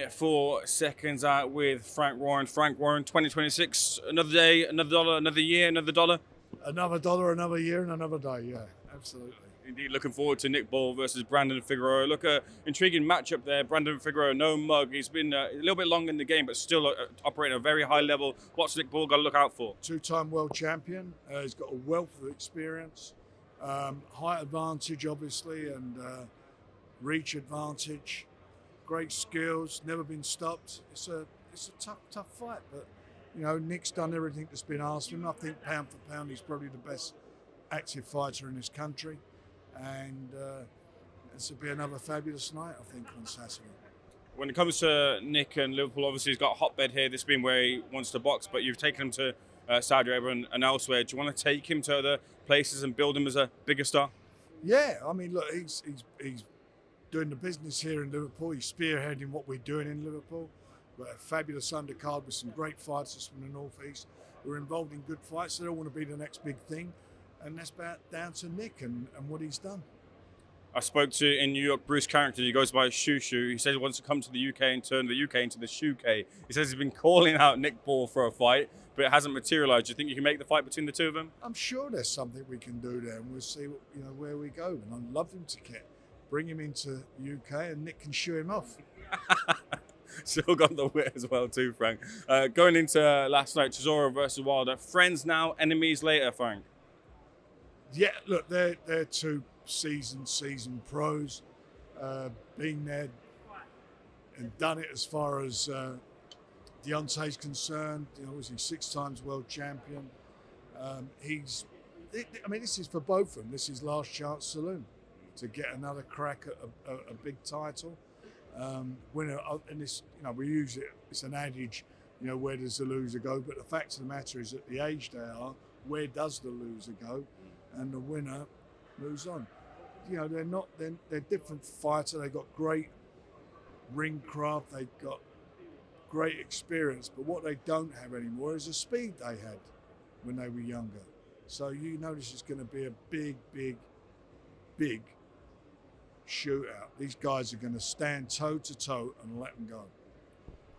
24 seconds out with Frank Warren. Frank Warren, 2026, another day, another dollar, another year, another dollar. Another dollar, another year, and another day. Yeah, absolutely. Indeed, looking forward to Nick Ball versus Brandon Figueroa. Look, intriguing matchup there. Brandon Figueroa, no mug. He's been a little bit long in the game, but still operating at a very high level. What's Nick Ball got to look out for? Two-time world champion. He's got a wealth of experience, height advantage, obviously, and reach advantage. Great skills. Never been stopped. It's a tough fight, but Nick's done everything that's been asked of him. I think pound for pound, he's probably the best active fighter in this country. And this will be another fabulous night, I think, on Saturday. When it comes to Nick and Liverpool, obviously he's got a hotbed here. This being where he wants to box, but you've taken him to Saudi Arabia and elsewhere. Do you want to take him to other places and build him as a bigger star? Yeah, I mean, look, he's doing the business here in Liverpool. He's spearheading what we're doing in Liverpool. We've got a fabulous undercard with some great fighters from the northeast. We're involved in good fights. They all want to be the next big thing. And that's down to Nick and what he's done. I spoke to, in New York, Bruce Carrington. He goes by Shoo Shoo. He says he wants to come to the UK and turn the UK into the Shoe-K. He says he's been calling out Nick Ball for a fight, but it hasn't materialised. Do you think you can make the fight between the two of them? I'm sure there's something we can do there, and we'll see where we go. And I'd love him to bring him into the UK, and Nick can shoo him off. Still got the wit as well too, Frank. Going into last night, Chisora versus Wilder. Friends now, enemies later, Frank. Yeah, look, they're two seasoned pros, been there and done it as far as Deontay's concerned. Was he 6 times world champion? This is for both of them. This is last chance saloon to get another crack at a big title. Winner, and this, we use it. It's an adage, where does the loser go? But the fact of the matter is, at the age they are, where does the loser go? And the winner moves on. They're different fighters. They've got great ring craft. They've got great experience. But what they don't have anymore is the speed they had when they were younger. So this is going to be a big shootout. These guys are going to stand toe to toe and let them go.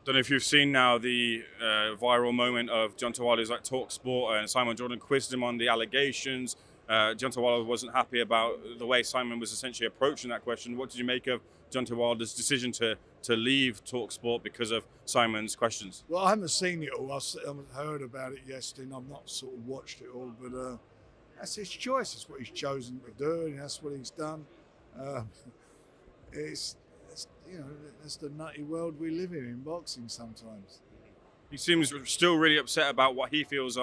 Don't know if you've seen now the viral moment of Deontay Wilder's at Talk Sport and Simon Jordan quizzed him on the allegations. Deontay Wilder wasn't happy about the way Simon was essentially approaching that question. What did you make of Deontay Wilder's decision to leave Talk Sport because of Simon's questions? Well, I haven't seen it all. I heard about it yesterday, and I've not sort of watched it all. But that's his choice. It's what he's chosen to do, and that's what he's done. It's that's the nutty world we live in boxing sometimes. He seems still really upset about what he feels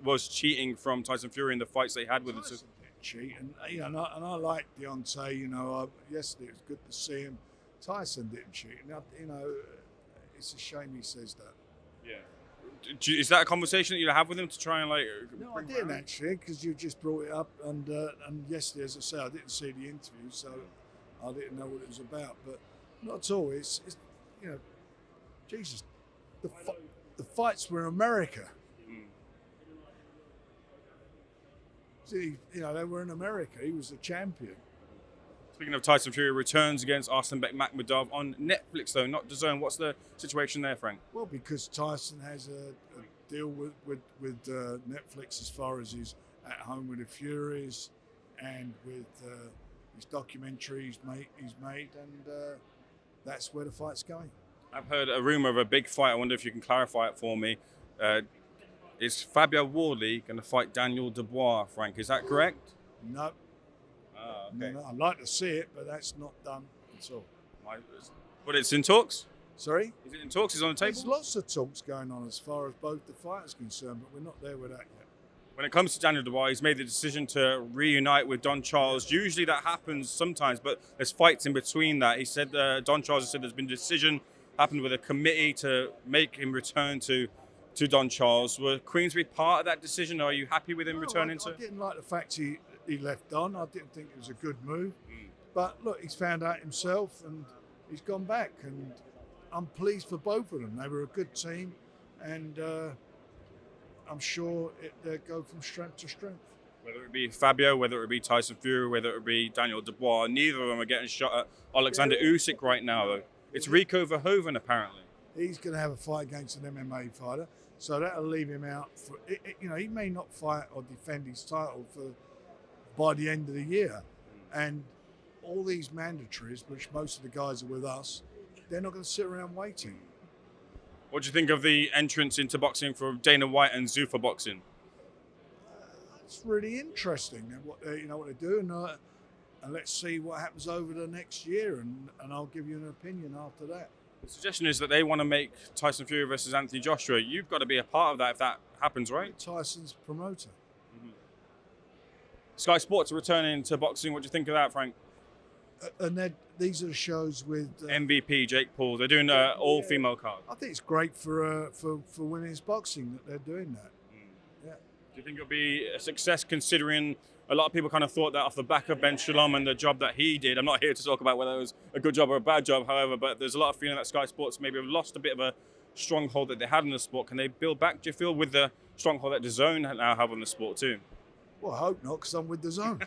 was cheating from Tyson Fury in the fights they had with him. Tyson didn't cheat, and I like Deontay. Yesterday it was good to see him. Tyson didn't cheat, and it's a shame he says that. Yeah. Is that a conversation that you have with him to try and No, I didn't actually, because you just brought it up, and yesterday, as I say, I didn't see the interview, so I didn't know what it was about. But not at all. It's Jesus, the fights were in America. See, they were in America. He was the champion. Speaking of Tyson Fury, returns against Arslanbek Makhmudov on Netflix, though, not DAZN. What's the situation there, Frank? Well, because Tyson has a deal with Netflix as far as his At Home with the Furies and with his documentaries he's made, and that's where the fight's going. I've heard a rumour of a big fight. I wonder if you can clarify it for me. Is Fabio Wardley going to fight Daniel Dubois, Frank? Is that correct? No. Okay. No, I'd like to see it, but that's not done at all. But it's in talks? Sorry? Is it in talks? Is it on the table? There's lots of talks going on as far as both the fighters are concerned, but we're not there with that yet. When it comes to Daniel Dubois, he's made the decision to reunite with Don Charles. Usually that happens sometimes, but there's fights in between that. He said, Don Charles has said there's been a decision happened with a committee to make him return to Don Charles. Were Queensberry part of that decision, or are you happy with him returning to? I didn't like the fact he left Don. I didn't think it was a good move. But look, he's found out himself and he's gone back, and I'm pleased for both of them. They were a good team, and I'm sure they'll go from strength to strength. Whether it be Fabio, whether it be Tyson Fury, whether it be Daniel Dubois, neither of them are getting shot at Alexander Usyk right now, though. It's Rico Verhoeven, apparently. He's going to have a fight against an MMA fighter, so that'll leave him out for. He may not fight or defend his title by the end of the year, and all these mandatories, which most of the guys are with us, they're not going to sit around waiting. What do you think of the entrance into boxing for Dana White and Zuffa boxing? It's really interesting what they do, and let's see what happens over the next year, and I'll give you an opinion after that. The suggestion is that they want to make Tyson Fury versus Anthony Joshua. You've got to be a part of that if that happens, right? Tyson's promoter. Mm-hmm. Sky Sports are returning to boxing. What do you think of that, Frank? And these are the shows with MVP Jake Paul. They're doing all female card. I think it's great for women's boxing that they're doing that. Yeah. Do you think it'll be a success, considering a lot of people kind of thought that off the back of Ben Shalom and the job that he did? I'm not here to talk about whether it was a good job or a bad job, however, but there's a lot of feeling that Sky Sports maybe have lost a bit of a stronghold that they had in the sport. Can they build back, do you feel, with the stronghold that DAZN now have on the sport too? Well, I hope not, because I'm with DAZN.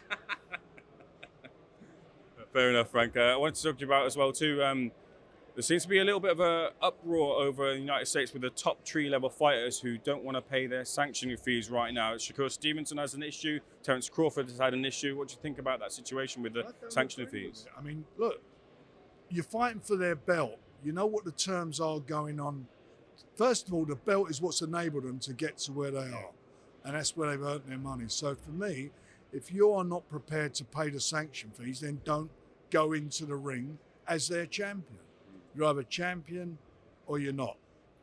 Fair enough, Frank. I wanted to talk to you about as well too. There seems to be a little bit of a uproar over the United States with the top tree-level fighters who don't want to pay their sanctioning fees right now. Shakur Stevenson has an issue. Terence Crawford has had an issue. What do you think about that situation with the sanctioning fees? I mean, look, you're fighting for their belt. You know what the terms are going on. First of all, the belt is what's enabled them to get to where they are, and that's where they've earned their money. So for me, if you are not prepared to pay the sanction fees, then don't go into the ring as their champion. You're either champion or you're not.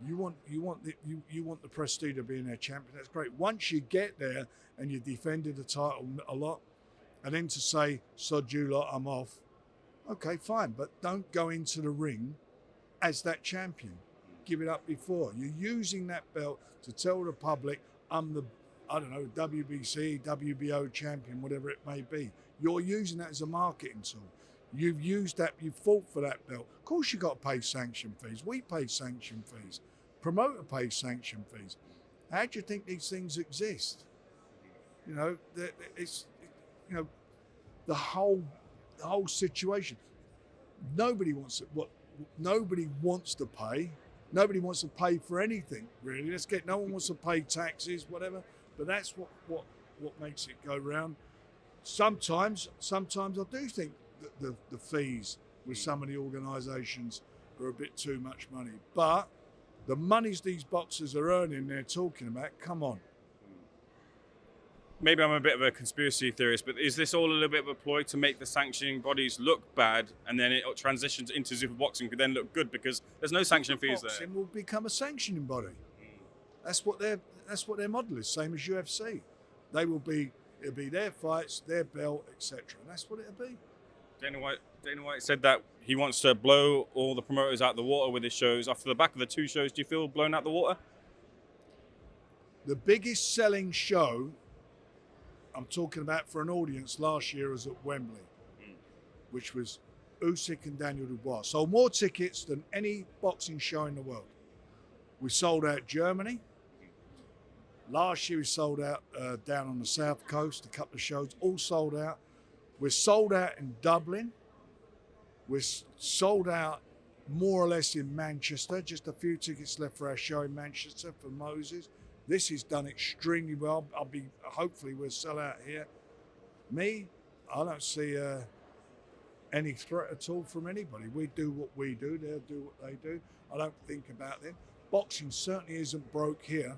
You want the prestige of being their champion. That's great. Once you get there and you defended the title a lot, and then to say, sod you lot, I'm off. Okay, fine, but don't go into the ring as that champion. Give it up before. You're using that belt to tell the public, I'm the, WBC, WBO champion, whatever it may be. You're using that as a marketing tool. You've used that, you've fought for that belt. Of course you've got to pay sanction fees. We pay sanction fees. Promoter pays sanction fees. How do you think these things exist? It's the whole situation. Nobody wants to pay. Nobody wants to pay for anything, really. No one wants to pay taxes, whatever. But that's what makes it go round. Sometimes I do think that the fees with some of the organisations are a bit too much money. But the monies these boxers are earning, they're talking about, come on. Maybe I'm a bit of a conspiracy theorist, but is this all a little bit of a ploy to make the sanctioning bodies look bad, and then it transitions into Zuffa boxing could then look good because there's no sanction fees there? Boxing will become a sanctioning body. That's what their model is, same as UFC. It'll be their fights, their belt, etc. And that's what it'll be. Dana White said that he wants to blow all the promoters out the water with his shows. After the back of the two shows, do you feel blown out the water? The biggest selling show I'm talking about for an audience last year was at Wembley, which was Usyk and Daniel Dubois. Sold more tickets than any boxing show in the world. We sold out Germany. Last year we sold out down on the south coast, a couple of shows, all sold out. We're sold out in Dublin. We're sold out more or less in Manchester. Just a few tickets left for our show in Manchester for Moses. This is done extremely well. Hopefully we'll sell out here. I don't see any threat at all from anybody. We do what we do. They'll do what they do. I don't think about them. Boxing certainly isn't broke here.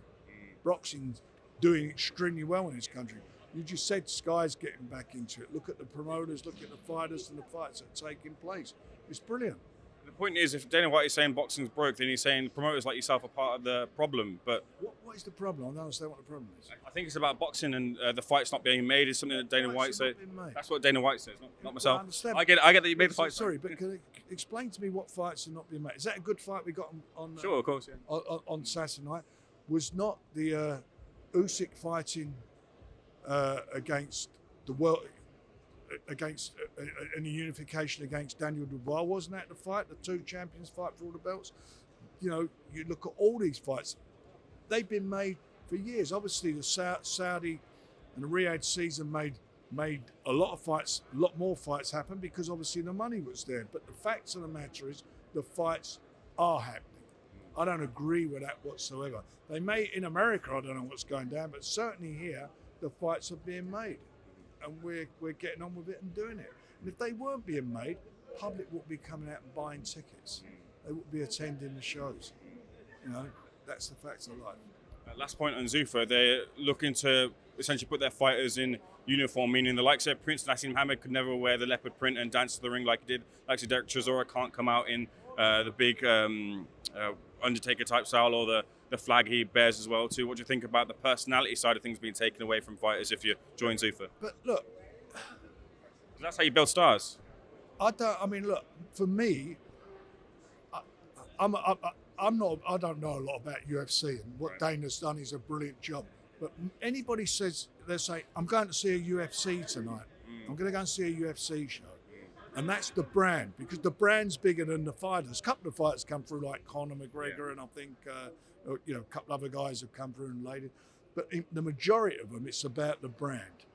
Boxing's doing extremely well in this country. You just said Sky's getting back into it. Look at the promoters, look at the fighters and the fights that are taking place. It's brilliant. The point is, if Dana White is saying boxing's broke, then he's saying promoters like yourself are part of the problem. But what is the problem? I don't understand what the problem is. I think it's about boxing and the fights not being made is something that Dana White said. That's what Dana White says, not myself. I understand. I get that you made the fight. Sorry, but can you explain to me what fights are not being made? Is that a good fight we got on Sure, of course, yeah. on Saturday night? Was not the Usyk fighting against the world, against any unification against Daniel Dubois? Wasn't that the fight? The two champions fight for all the belts. You look at all these fights; they've been made for years. Obviously, the Saudi and the Riyadh season made a lot more fights happen because obviously the money was there. But the facts of the matter is, the fights are happening. I don't agree with that whatsoever. They may, in America, I don't know what's going down, but certainly here, the fights are being made. And we're getting on with it and doing it. And if they weren't being made, public would be coming out and buying tickets. They would be attending the shows. You know, that's the facts of life. Last point on Zuffa, they're looking to essentially put their fighters in uniform, meaning the likes of Prince Nassim Mohammed could never wear the leopard print and dance to the ring like he did. Like Derek Chisora can't come out in the big Undertaker type style or the flag he bears as well too. What do you think about the personality side of things being taken away from fighters if you join Zuffa? But look, that's how you build stars. Look, for me, I don't know a lot about UFC, and what Dana's done is a brilliant job. But anybody says, they say, I'm going to see a UFC tonight. I'm going to go and see a UFC show. And that's the brand, because the brand's bigger than the fighters. A couple of fighters come through, like Conor McGregor, and I think a couple other guys have come through and later. But in the majority of them, it's about the brand.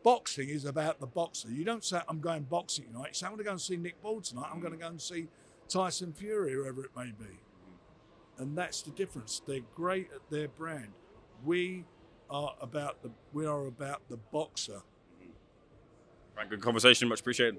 Boxing is about the boxer. You don't say, I'm going boxing tonight. You say, I'm going to go and see Nick Ball tonight. I'm going to go and see Tyson Fury, whoever it may be. And that's the difference. They're great at their brand. We are about the boxer. Right, good conversation. Much appreciated.